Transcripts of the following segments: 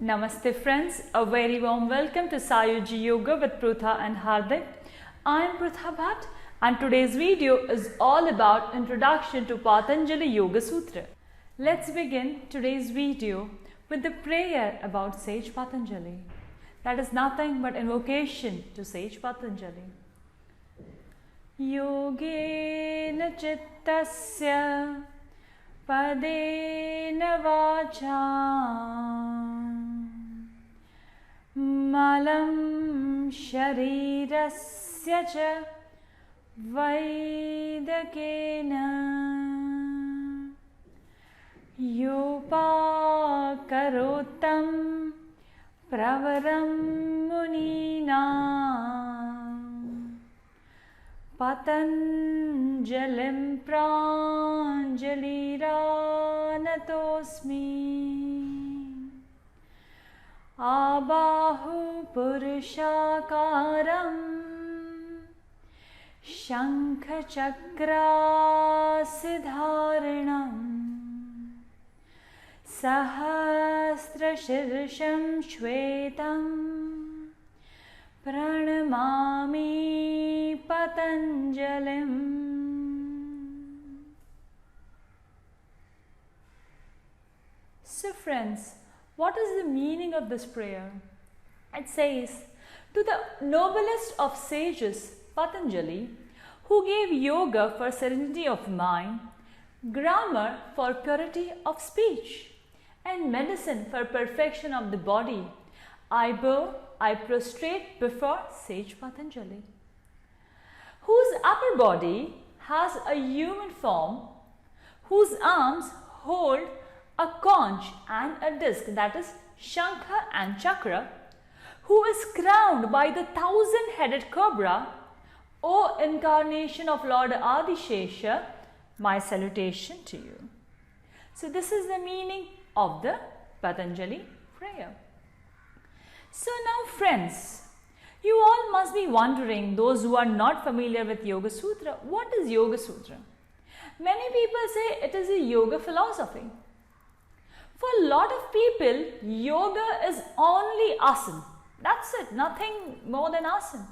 Namaste friends, a very warm welcome to Sayuji Yoga with Prutha and Hardik. I am Prutha Bhatt and today's video is all about introduction to Patanjali Yoga Sutra. Let's begin today's video with the prayer about Sage Patanjali. That is nothing but invocation to Sage Patanjali. Yogena chittasya padena vacha malam sharirasya cha vaidakena yopakarotam pravaram munina Patanjalim pranjaliranatosmi Abahu purushakaram Shankhachakrasidharanam Sahasrashirsham shvetam Pranamami Patanjalim. So friends, what is the meaning of this prayer? It says, to the noblest of sages, Patanjali, who gave yoga for serenity of mind, grammar for purity of speech, and medicine for perfection of the body, I prostrate before Sage Patanjali, whose upper body has a human form, whose arms hold a conch and a disc, that is Shankha and Chakra, who is crowned by the 1,000-headed cobra. O incarnation of Lord Adishesha, my salutation to you. So this is the meaning of the Patanjali prayer. So now friends, you all must be wondering, those who are not familiar with Yoga Sutra, what is Yoga Sutra? Many people say it is a yoga philosophy. For a lot of people, yoga is only asana. That's it, nothing more than asana.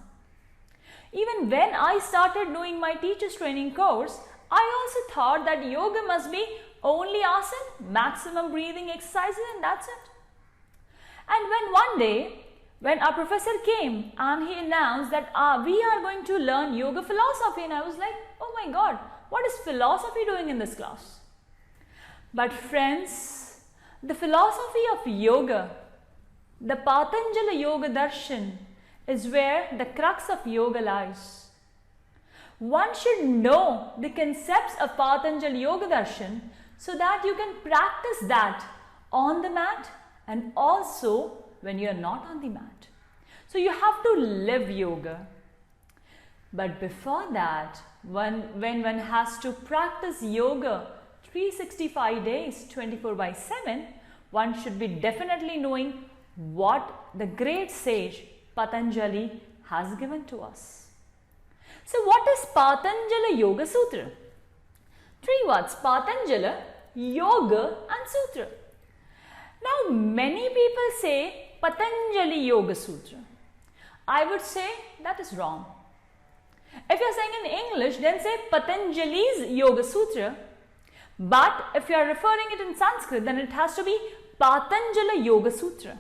Even when I started doing my teacher's training course, I also thought that yoga must be only asana, maximum breathing exercises, and that's it. And when one day, when our professor came and he announced that we are going to learn yoga philosophy, and I was like, oh my God, what is philosophy doing in this class? But friends, the philosophy of yoga, the Patanjali Yoga Darshan, is where the crux of yoga lies. One should know the concepts of Patanjali Yoga Darshan so that you can practice that on the mat and also when you are not on the mat. So you have to live yoga. But before that, when one has to practice yoga 365 days, 24/7, one should be definitely knowing what the great sage Patanjali has given to us. So what is Patanjali Yoga Sutra? 3 words: Patanjali, Yoga and Sutra. Now many people say Patanjali Yoga Sutra. I would say that is wrong. If you are saying in English, then say Patanjali's Yoga Sutra. But if you are referring it in Sanskrit, then it has to be Patanjali Yoga Sutra.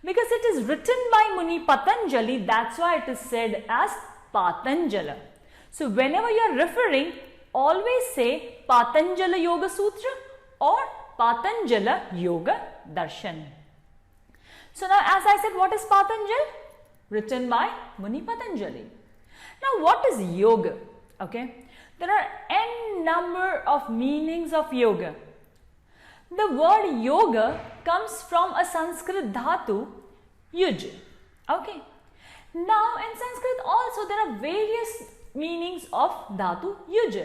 Because it is written by Muni Patanjali, that's why it is said as Patanjali. So whenever you are referring, always say Patanjali Yoga Sutra or Patanjali Yoga Darshan. So now, as I said, what is Patanjali? Written by Muni Patanjali. Now what is yoga? Okay, there are n number of meanings of yoga. The word yoga comes from a Sanskrit dhatu, yuj. Okay. Now in Sanskrit also there are various meanings of dhatu yuj.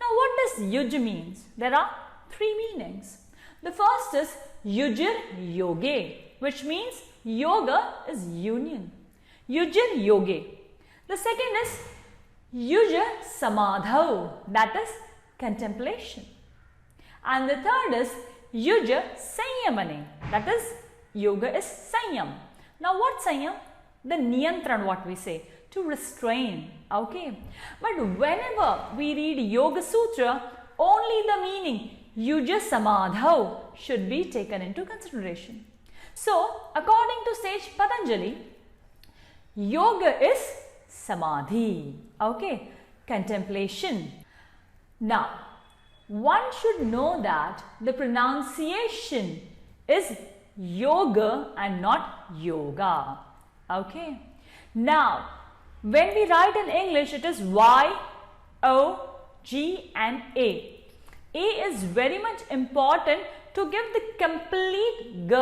Now what does yuj means? There are 3 meanings. The first is yujir yoge, which means yoga is union. Yujir yoge. The second is yujir samadhau, that is contemplation. And the third is yuja sanyamane, that is yoga is Sanyam. Now what Sanyam? The Niyantran, what we say, to restrain. Okay. But whenever we read Yoga Sutra, only the meaning Yuja Samadhau should be taken into consideration. So, according to sage Patanjali, yoga is samadhi, okay, contemplation. Now, one should know that the pronunciation is yoga and not yoga, okay. Now, when we write in English, it is Y, O, G and A. A is very much important to give the complete G.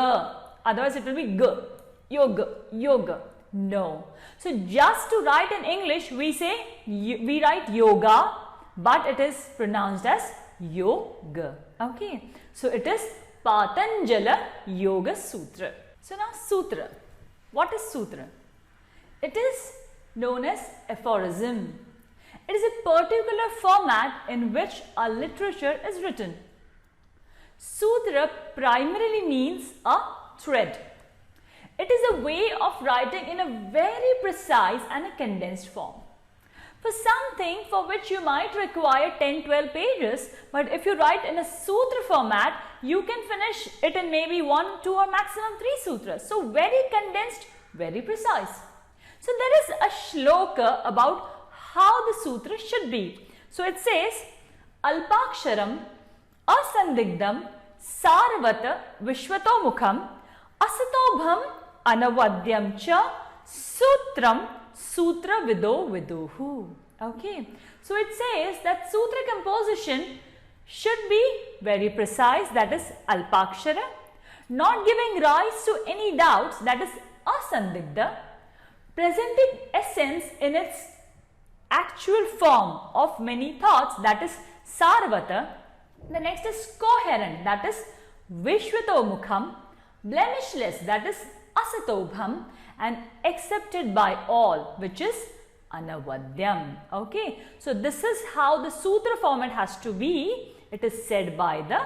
Otherwise, it will be G. Yoga, yoga. No. So, just to write in English, we write yoga, but it is pronounced as yoga. Okay. So, it is Patanjala Yoga Sutra. So, now Sutra. What is Sutra? It is known as aphorism. It is a particular format in which a literature is written. Sutra primarily means a thread. It is a way of writing in a very precise and a condensed form. For something for which you might require 10-12 pages, but if you write in a sutra format, you can finish it in maybe 1, 2 or maximum 3 sutras. So very condensed, very precise. So there is a shloka about how the sutra should be. So it says, Alpaksharam, Asandigdam, Sarvata, Vishwato Mukham, Asatobham, Anavadyam cha, Sutram, Sutra Vido Viduhu. Okay. So it says that sutra composition should be very precise, that is Alpakshara, not giving rise to any doubts, that is Asandigdha, presenting essence in its actual form of many thoughts, that is Sarvata. The next is coherent, that is Vishwato Mukham, blemishless, that is Asatobham, and accepted by all, which is Anavadyam. Okay, so this is how the sutra format has to be. It is said by the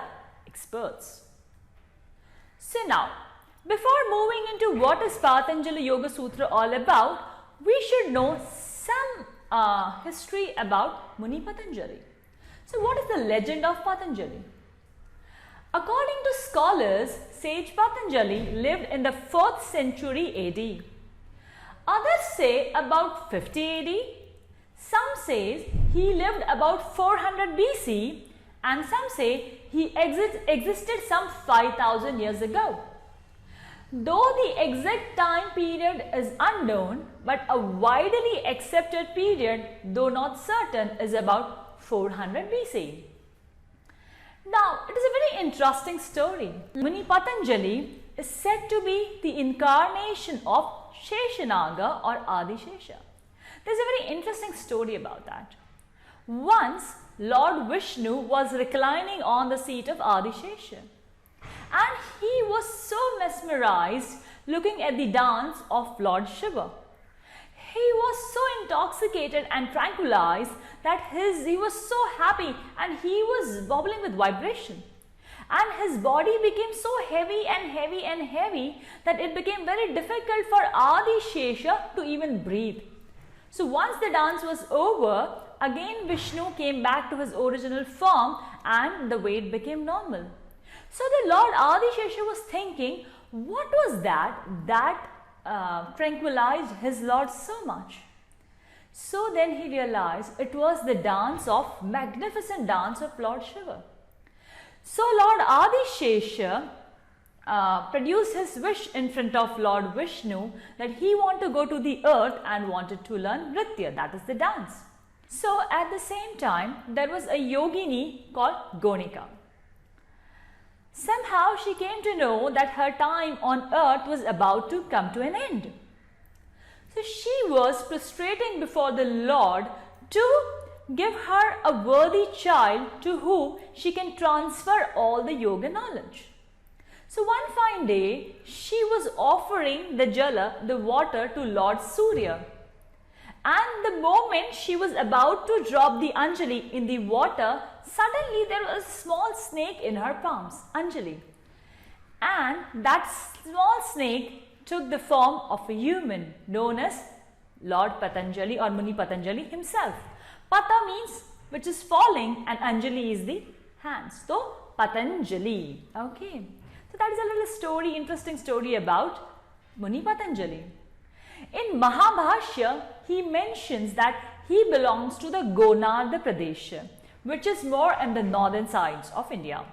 experts. So now, before moving into what is Patanjali Yoga Sutra all about, we should know some history about Muni Patanjali. So what is the legend of Patanjali? According to scholars, sage Patanjali lived in the 4th century AD. Others say about 50 AD. Some say he lived about 400 BC and some say he existed some 5000 years ago. Though the exact time period is unknown, but a widely accepted period, though not certain, is about 400 BC. Now, it is a very interesting story. Muni Patanjali is said to be the incarnation of Sheshanaga or Adishesha. There is a very interesting story about that. Once, Lord Vishnu was reclining on the seat of Adishesha, and he was so mesmerized looking at the dance of Lord Shiva. He was so intoxicated and tranquilized that he was so happy and he was bubbling with vibration. And his body became so heavy and heavy and heavy that it became very difficult for Adishesha to even breathe. So once the dance was over, again Vishnu came back to his original form and the weight became normal. So the Lord Adishesha was thinking, what was that tranquilized his Lord so much? So then he realized it was the magnificent dance of Lord Shiva. So Lord Adishesha produced his wish in front of Lord Vishnu that he wanted to go to the earth and wanted to learn Nritya, that is the dance. So at the same time, there was a yogini called Gonika. Somehow she came to know that her time on earth was about to come to an end. So she was prostrating before the Lord to give her a worthy child to whom she can transfer all the yoga knowledge. So one fine day, she was offering the jala, the water, to Lord Surya. And the moment she was about to drop the Anjali in the water, suddenly there was a small snake in her palms, Anjali. And that small snake took the form of a human known as Lord Patanjali or Muni Patanjali himself. Pata means which is falling and Anjali is the hands. So Patanjali. Okay. So that is a little story, interesting story about Muni Patanjali. In Mahabhashya, he mentions that he belongs to the Gonarda Pradesh, which is more in the northern sides of India.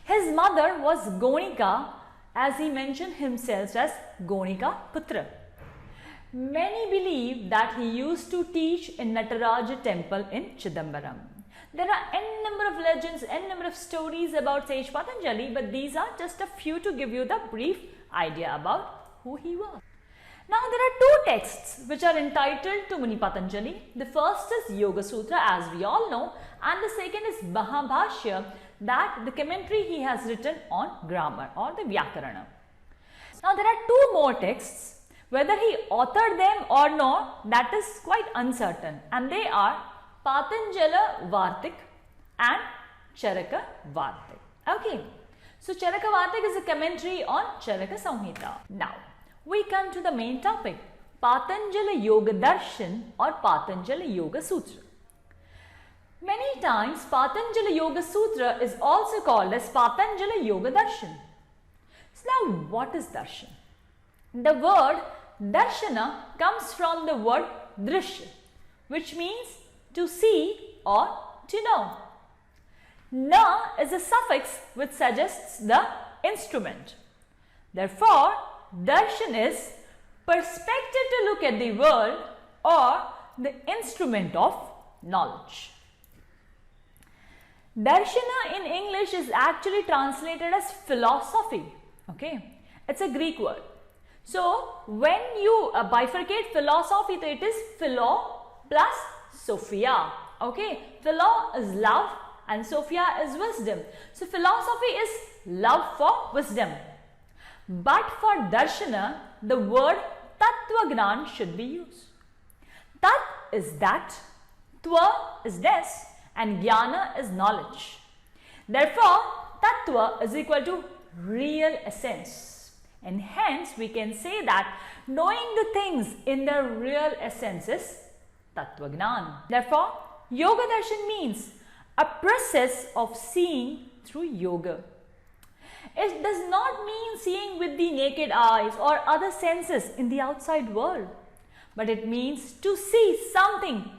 His mother was Gonika, as he mentioned himself as Gonika Putra. Many believe that he used to teach in Nataraja temple in Chidambaram. There are n number of legends, n number of stories about sage Patanjali, but these are just a few to give you the brief idea about who he was. Now there are two texts which are entitled to Muni Patanjali. The first is Yoga Sutra, as we all know, and the second is Mahabhashya, that the commentary he has written on grammar or the Vyakarana. Now there are two more texts. Whether he authored them or not, that is quite uncertain, and they are Patanjala Vartik and Charaka Vartik. Okay, so Charaka Vartik is a commentary on Charaka Samhita. Now we come to the main topic, Patanjala Yoga Darshan or Patanjala Yoga Sutra. Many times Patanjala Yoga Sutra is also called as Patanjala Yoga Darshan. So now what is darshan? The word darshana comes from the word drishya, which means to see or to know. Na is a suffix which suggests the instrument. Therefore, darshan is perspective to look at the world or the instrument of knowledge. Darshana in English is actually translated as philosophy. Okay, it's a Greek word. So when you bifurcate philosophy, so it is philo plus Sophia. Okay, philo is love and Sophia is wisdom. So philosophy is love for wisdom. But for darshana, the word tattva-gnan should be used. Tat is that, tva is this, and jnana is knowledge. Therefore, tattva is equal to real essence. And hence, we can say that knowing the things in their real essence is tattva-gnan. Therefore, yoga darshan means a process of seeing through yoga. It does not mean seeing with the naked eyes or other senses in the outside world, but it means to see something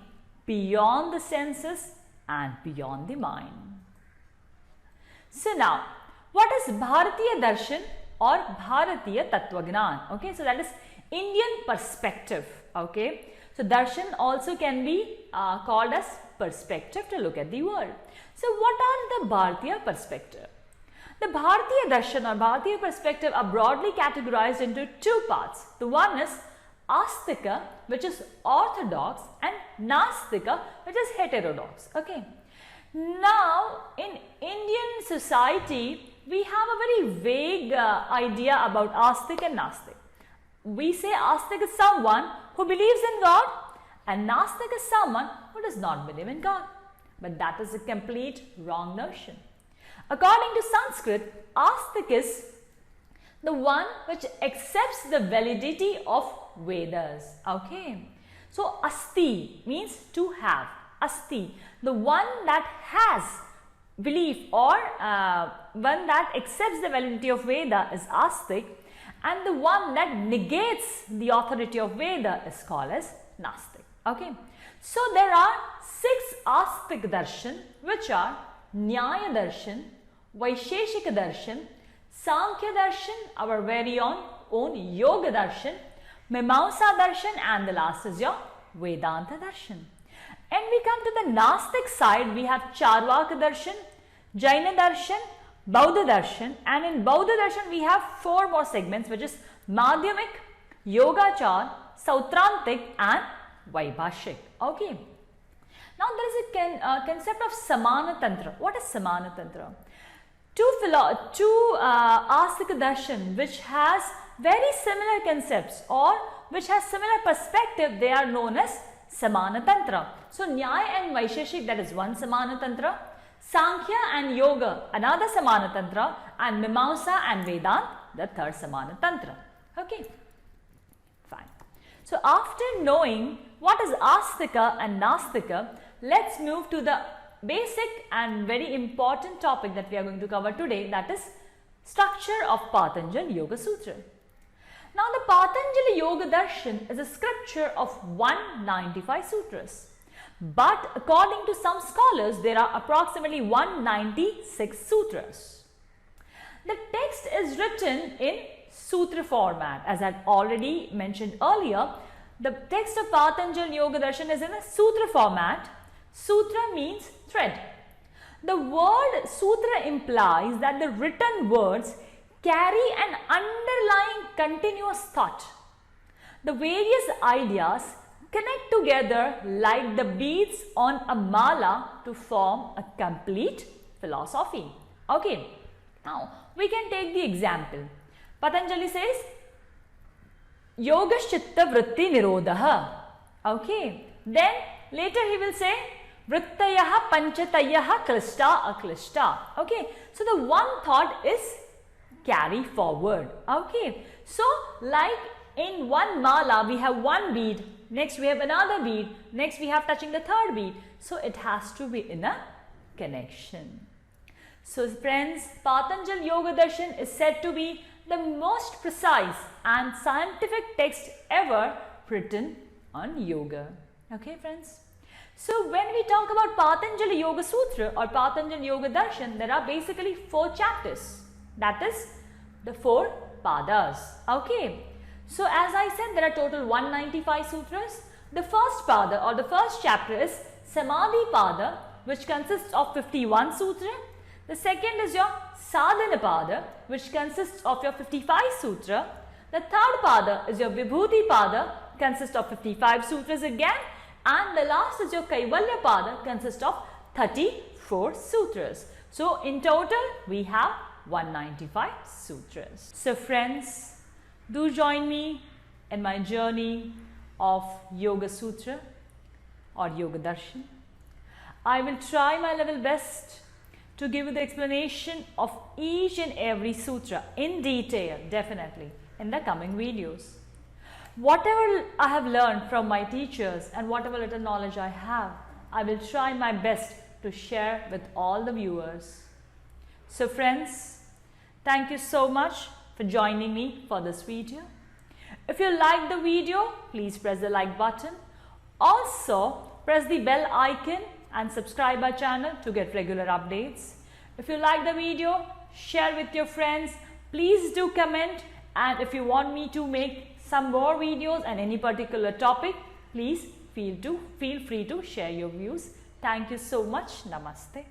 beyond the senses and beyond the mind. So now, what is Bharatiya Darshan or Bharatiya Tattva-gnan? Okay, so that is Indian perspective. Okay, so darshan also can be called as perspective to look at the world. So what are the Bharatiya perspective? The Bharatiya darshan or Bharatiya perspective are broadly categorized into two parts. The one is Astika, which is orthodox, and Nastika, which is heterodox. Okay. Now, in Indian society, we have a very vague idea about Astik and Nastik. We say Astik is someone who believes in God and Nastik is someone who does not believe in God. But that is a complete wrong notion. According to Sanskrit, Astik is the one which accepts the validity of Vedas. Okay. So, Asti means to have. Asti, the one that has belief or one that accepts the validity of Veda is Astik, and the one that negates the authority of Veda is called as Nastik. Okay. So, there are 6 Astik darshan, which are Nyaya darshan, Vaisheshika darshan, Sankhya darshan, our very own Yoga darshan, Mimamsa darshan, and the last is your Vedanta darshan. And we come to the Nastik side, we have Charvaka darshan, Jaina darshan, Bauddha darshan, and in Bauddha darshan we have 4 more segments, which is Madhyamik, Yogachar, Sautrantik, and Vaibhashik. Okay. Now there is a concept of Samana Tantra. What is Samana Tantra? Two Astika darshan which has very similar concepts or which has similar perspective, they are known as Samana Tantra. So Nyaya and Vaisheshik, that is one Samana Tantra. Sankhya and Yoga, another Samana Tantra, and Mimamsa and Vedanta, the third Samana Tantra. Okay, fine. So after knowing what is Astika and Nastika, let's move to the basic and very important topic that we are going to cover today, that is structure of Patanjali Yoga Sutra. Now the Patanjali Yoga Darshan is a scripture of 195 sutras. But according to some scholars, there are approximately 196 sutras. The text is written in sutra format. As I had already mentioned earlier, the text of Patanjali Yoga Darshan is in a sutra format. Sutra means thread. The word sutra implies that the written words carry an underlying continuous thought. The various ideas connect together like the beads on a mala to form a complete philosophy. Okay, now we can take the example. Patanjali says, Yoga Chitta Vritti Nirodha. Okay, then later he will say, Vrittayaha Panchatayaha Klishta Aklishta. Okay, so the one thought is carry forward. Okay, so like in one mala we have one bead, next we have another bead, next we have touching the third bead. So it has to be in a connection. So friends, Patanjali Yoga Darshan is said to be the most precise and scientific text ever written on yoga. Okay friends. So when we talk about Patanjali Yoga Sutra or Patanjali Yoga Darshan, there are basically 4 chapters. That is the 4 padas. Okay. So as I said, there are total 195 sutras. The first pada or the first chapter is Samadhi Pada, which consists of 51 sutra. The second is your Sadhana Pada, which consists of your 55 sutra. The third pada is your Vibhuti Pada, consists of 55 sutras again. And the last is your Kaivalya Pada, consists of 34 sutras. So in total, we have 195 sutras. So friends, do join me in my journey of Yoga Sutra or Yoga Darshan. I will try my level best to give you the explanation of each and every sutra in detail, definitely, in the coming videos. Whatever I have learned from my teachers and whatever little knowledge I have, I will try my best to share with all the viewers. So friends, thank you so much for joining me for this video. If you like the video, please press the like button. Also, press the bell icon and subscribe our channel to get regular updates. If you like the video, share with your friends. Please do comment, and if you want me to make some more videos on any particular topic, please feel free to share your views. Thank you so much. Namaste.